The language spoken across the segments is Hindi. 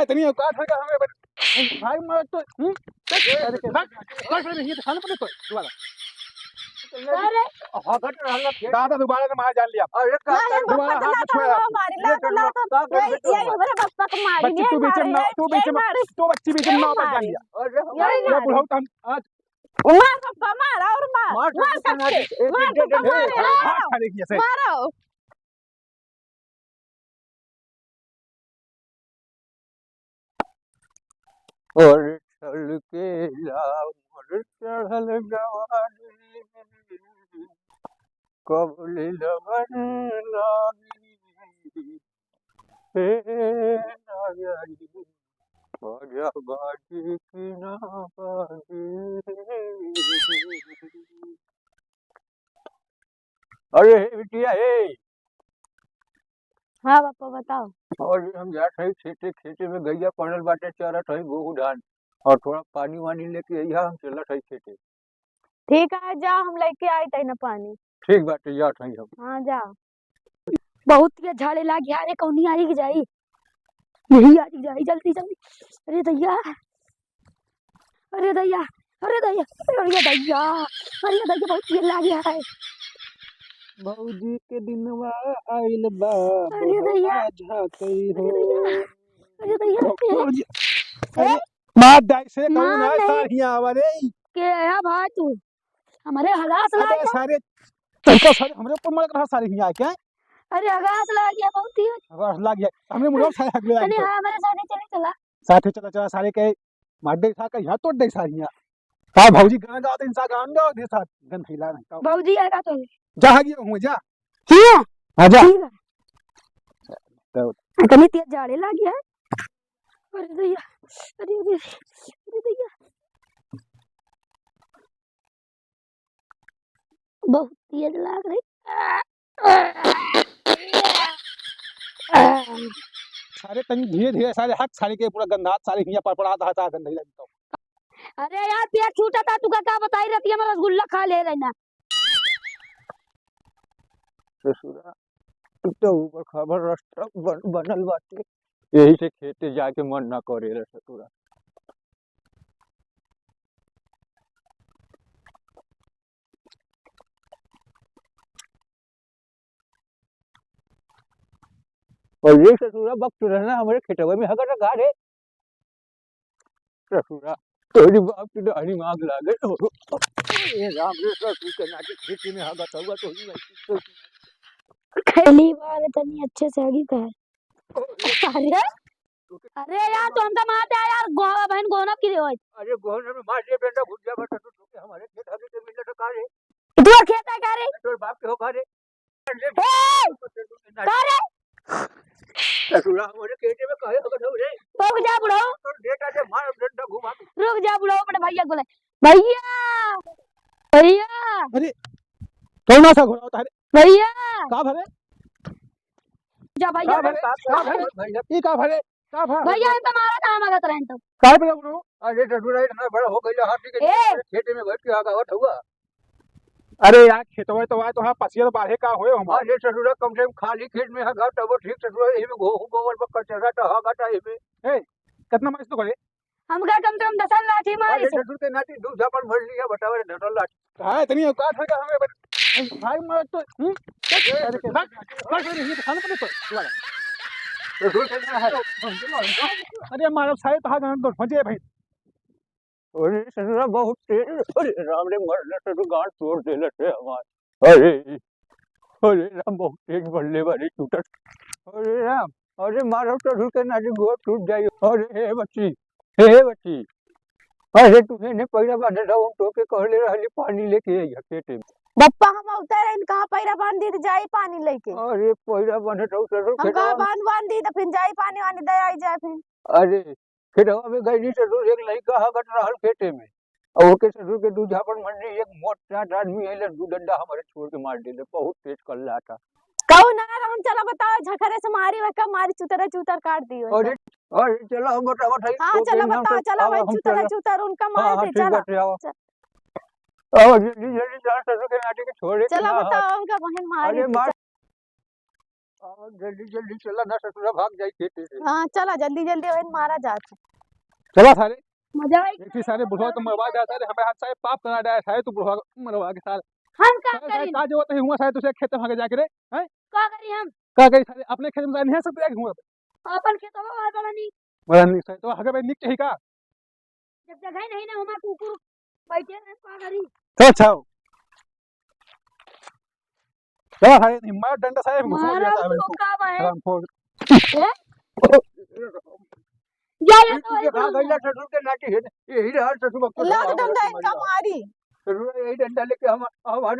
है इतनी औकात है कि हमें भाई मैं तो अरे के भाग भाग नहीं तो खाना पड़े तो दोबारा अरे दादा दोबारा ने मार जान लिया अरे दोबारा हाथ में छुआ बच्ची तू बीच में तू बच्ची बीच में नाव पर जान लिया ये बुढ़ऊ तो हम आज मार पप्पा मार और मार सबके मार पप्पा हाथ खा देखिए से मारो और चल के लामर चढ़ल जवानी कबल लगन लागी हे नारी आजा बाजी की ना बाजी। अरे हे बिटिया हे हाँ पापा बताओ। और हम जात हई खेते में गैया पड़ल बाटे चरत हई गेहूं धान और थोड़ा पानी वानी लेके अइहा हम चलत हई खेते। ठीक है जाओ हम लेके आई तई ना पानी। ठीक बाटे जात हई हम। हाँ जाओ। बहुत ये झाड़े लागी अरे कौनी आई कि जाई यही आ जाई जल्दी जल्दी। अरे दैया अरे दैया अरे दैया अरे दैया अरे दैया बहुत ये लागी है। भौजी के दिनवा आइल बा अरे दैया झाकई हो अरे दैया भौजी अरे मार दाई से कहूं मार ना नहीं। सारियां वाले के है भाई तू हमारे हगास ला अबे सारे तुमको सारे हमरे ऊपर मर रहा सारे हिया क्या अरे हगास ला गया बहुत ही अगर लाग गया हमने मुझे सारे हक अरे लगा हाँ हमारे साथ चले चला साथे चला चला सारे के मार दे सा का यहां तोड़ दे सारियां का भौजी गाना गाओ इंसान गान गाओ दे साथ गन फैला नहीं का बाबूजी आएगा तो जा गया हूं जा ठीक है आजा ठीक है तो इतनी तेज झाड़े ला गया अरे दैया अरे अरे अरे दैया बहुत तेज लाग रही। सारे तनी धीरे धीरे सारे हक सारे के पूरा गंधात सारे हिया पर पड़ा था गंध नहीं लगता। अरे यार पेट छूटा था तू क्या बताई रहती है मैं रसगुल्ला खा ले रही ना। ससुरा तो ऊपर खबर रास्ता बनल बाटे यही से खेते जाके मन ना करे रे ससुरा। और ये ससुरा वक्त रहना हमारे खेतवा में हगर लगा रे ससुरा तोरी बाप की दाढ़ी मांग लागे तो ये राम रे ससुर के नाटे खेती में हगा हुआ तो ही पहली बार इतनी अच्छे से आगे कर। अरे अरे यार तुम तो मारते हैं यार गोवा बहन गोना की हो। अरे गोहन में मार दे बेटा भुजिया बटा तो हमारे खेत हगे के मिले तो कारे तू खेत है क्या रे तोर बाप के हो कारे करे ससुरा हमारे खेते में काहे हगा हो रे रुक जा बुढ़ो तो बेटा जे मार डंडा घुमा रुक जा बुढ़ो अपने भैया को ले भैया भैया अरे कौन सा घोड़ा होता है भैया का भरे जा भैया का भरे ई का भरे का भरे भैया हम तुम्हारा काम आगत रहन तो का भरे ब्रो अरे ससुरा इतना बड़ा हो गइल हाथी के खेते में बैठ के हगा होत हुआ। अरे यार खेतवा तो है तो हां पसियल बाढ़े का होए हम अरे ससुरा कम से कम खाली खेत में हगा तब ठीक ससुरा एही में गोबर पर कचरा तो हगा ता एही में ए कितना माइस तो करे हमका कम से कम 10 लाठी मारी अरे ससुर के नाती दूध झापन भर लिया बतावे ढटल लाठी हां इतनी औकात है कि हमें भाई मैं तो अरे के भाग नहीं तो खाना पड़े तो दोबारा ससुर के ना है अरे मारो सारे तो हां तो फंजे भाई अरे ससुरा बहुत तेज अरे राम रे मरने से तो गांठ तोड़ देले थे हमार अरे अरे राम बहुत तेज बल्ले वाली टूटत अरे राम अरे मारो ससुर के नाती गोड़ टूट जाई अरे हे बच्ची अरे तुझे ने पहिला बांधे था हम तो के कहले रहली पानी लेके आई खेते में बप्पा हम उतर इन कहां पैरा बांध दी जाई पानी लेके अरे पहिला बांधे था ससुर हम कहां बांध दी तो फिर जाई पानी वानी दे आई जाए फिर अरे खेतवा में गई ससुर एक लड़का हगट रहल खेते में और ओके ससुर के दूध झापन मंडी एक मोटा आदमी आइले दू डंडा हमारे छोड़ के मार देले बहुत तेज कल्ला था कहू ना हम चलो बताओ झखरे से मारी वका मारी चूतर काट दियो अरे अरे चलो हम बताओ हां चलो बताओ चलो भाई चूतर उनका मार दे चलो आओ जल्दी जल्दी जा ससुर के नाटी के छोड़े चलो बताओ उनका बहन मारी अरे मार जल्दी जल्दी चला ना ससुरा भाग जाए खेते से। हाँ चला जल्दी जल्दी वही मारा जात चला सारे मजा आई एक ही सारे बुढ़वा तो मरवा जाता है हमें हाथ सारे पाप करा डाया सारे तू बुढ़वा मरवा के सारे हम का सारे करी का जो हुआ सारे तुझे खेत में भागे जाके रे हैं का करी हम का गई सारे अपने खेत में नहीं है सकते हुआ अपन खेतवा में बड़ा नहीं मरा नहीं सारे तो हगे भाई निक चाहिए का जब जगह नहीं ना हमार कुकुर बैठे हैं का करी चल अच्छा हो। चला सारे हिम्मत डंडा सारे घुसो मारा जाता है तो का है हराम खोर जा या तो ये भाग गईला ससुर के नाटी है यही रहा ससुर को लाख डंडा इनका मारी ससुर यही डंडा लेके हम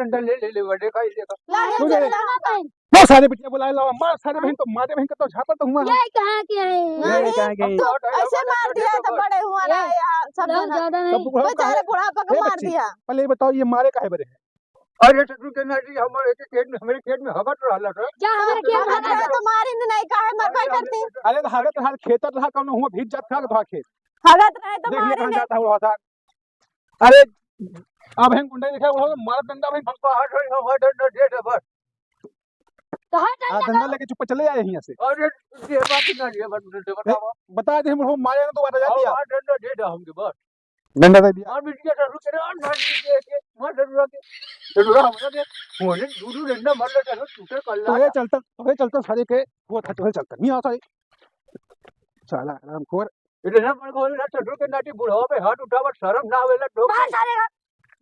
डंडा ले बड़े का ही देखा लाख तू दे। डंडा वो सारे बिटिया बुलाए लाओ मार सारे बहन तो मारे बहन का तो झापा तो हुआ ये कहां के है नहीं, कहां गई तो ऐसे मार दिया तो बड़े हुआ ना यार सब लोग जना ज्यादा तब नहीं बुढ़वा बेचारे बुढ़ापा को ए मार बच्ची। दिया पहले ये बताओ ये मारे काहे बरे हैं अरे ससुर के नाटी हमारे खेत में हमारे खेत में हगट रहा था जा हमारे खेत में हमारे तो मारी नहीं काहे मरवाई करती अरे तो हागत हाल खेतर रहा कौन हुआ भीज जात खा तो खेत हगत रहे तो देखने मारी कहां नहीं जाता हुआ था अरे अब हम गुंडा दिखा वो मार डंडा भाई हमको हट रही हम डंडा दे दे बस तो हट आ डंडा लेके चुप चले आए यहां से अरे ये बात ना ये बात बताओ बता दे हम मारे ना तो बात जा दिया डंडा दे दे हमके बस डंडा दे दिया और बिटिया ससुर के और मार के मार ससुर के ससुर हमरा दे होने दूर डंडा मार ले टूटे तो ये चलता सारे के वो था तो चलता नहीं आता साला आराम खोर इतना मन को ना ससुर के नाटी बुढ़वा पे हाथ उठावर शर्म ना आवेला ठोक मार सारे का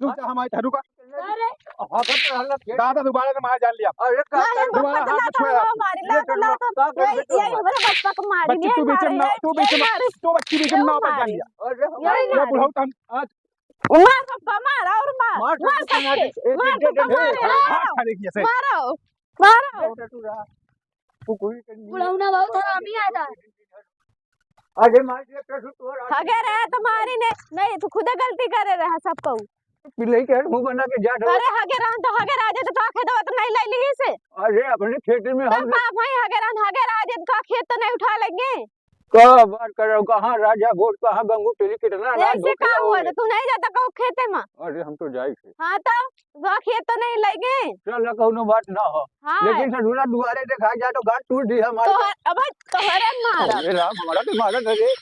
रुक जा हमारे थारू का अरे हगट रहा खेत दादा दोबारा से मार जान लिया अरे का दोबारा हाथ में छुआ मारी ला तो यही हमारे बच्चा को मारी बच्ची तू बीच में ना तू बीच में तू बच्ची बीच में ना पर जान लिया अरे ये बुढ़ाऊ तो हम आज मार सबका मार और मार मार मार ससुर के नाटी सबके मार सबका मार हाथ खा लेगी ऐसे मारो मारो ससुरा तू कोई करनी बुलाऊना बहुत हरामी आता अरे मार के ससुर तो हगे रहे तो मारी नहीं तो खुद गलती करे रहा सबको पिल्ले के मुंह बना के जा अरे हगे रहन तो हगे राजे तो का खेत तो नहीं ले ली से अरे अपने खेत में हम बाप भाई हगे रहन हगे राजे तो खेत तो नहीं उठा लेंगे का बात कर रहा हूँ कहाँ राजा घोट कहाँ गंगू टेली कितना रात ऐसे धोखे का हुआ होगे। तू नहीं जाता कहू खेते में अरे हम तो जाए थे हाँ तो वो खेत तो नहीं लेंगे चल कौनो बात ना हो हाँ लेकिन ससुरा दुआरे देखा जा तो गांठ टूट दी हमारे तो अब तोहरे मार अरे राम हमारा तो मारा करे